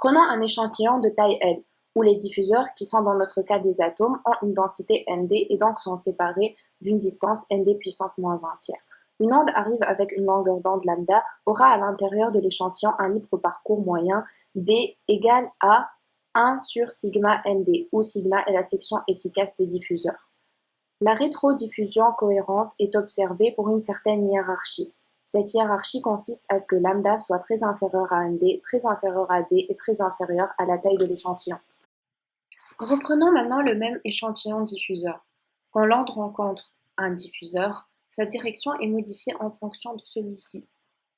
Prenons un échantillon de taille L, où les diffuseurs, qui sont dans notre cas des atomes, ont une densité Nd et donc sont séparés d'une distance Nd puissance moins 1 tiers. Une onde arrive avec une longueur d'onde lambda, aura à l'intérieur de l'échantillon un libre parcours moyen d égale à 1 sur sigma Nd, où sigma est la section efficace des diffuseurs. La rétrodiffusion cohérente est observée pour une certaine hiérarchie. Cette hiérarchie consiste à ce que lambda soit très inférieur à Nd, très inférieur à D et très inférieur à la taille de l'échantillon. Reprenons maintenant le même échantillon diffuseur. Quand l'onde rencontre un diffuseur, sa direction est modifiée en fonction de celui-ci.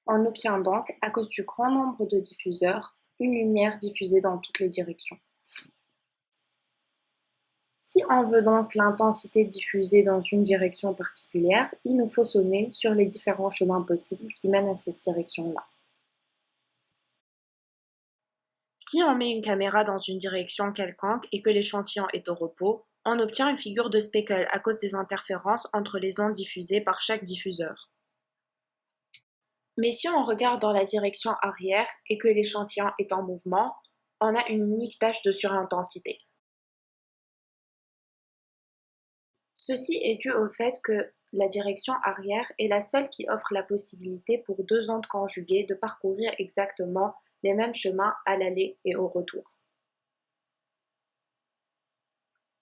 On obtient donc, à cause du grand nombre de diffuseurs, une lumière diffusée dans toutes les directions. Si on veut donc l'intensité diffusée dans une direction particulière, il nous faut sommer sur les différents chemins possibles qui mènent à cette direction-là. Si on met une caméra dans une direction quelconque et que l'échantillon est au repos, on obtient une figure de speckle à cause des interférences entre les ondes diffusées par chaque diffuseur. Mais si on regarde dans la direction arrière et que l'échantillon est en mouvement, on a une unique tache de surintensité. Ceci est dû au fait que la direction arrière est la seule qui offre la possibilité pour deux ondes conjuguées de parcourir exactement les mêmes chemins à l'aller et au retour.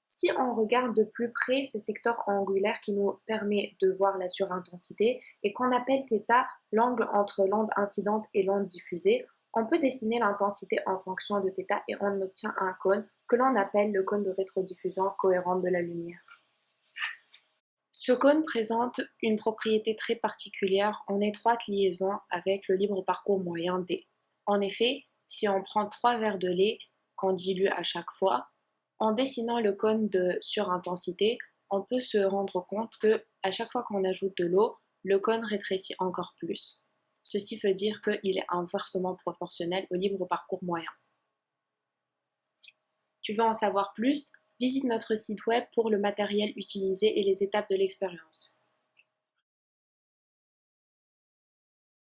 Si on regarde de plus près ce secteur angulaire qui nous permet de voir la surintensité et qu'on appelle θ l'angle entre l'onde incidente et l'onde diffusée, on peut dessiner l'intensité en fonction de θ et on obtient un cône que l'on appelle le cône de rétrodiffusion cohérente de la lumière. Ce cône présente une propriété très particulière en étroite liaison avec le libre parcours moyen D. En effet, si on prend 3 verres de lait qu'on dilue à chaque fois, en dessinant le cône de surintensité, on peut se rendre compte que à chaque fois qu'on ajoute de l'eau, le cône rétrécit encore plus. Ceci veut dire qu'il est inversement proportionnel au libre parcours moyen. Tu veux en savoir plus? Visite notre site web pour le matériel utilisé et les étapes de l'expérience.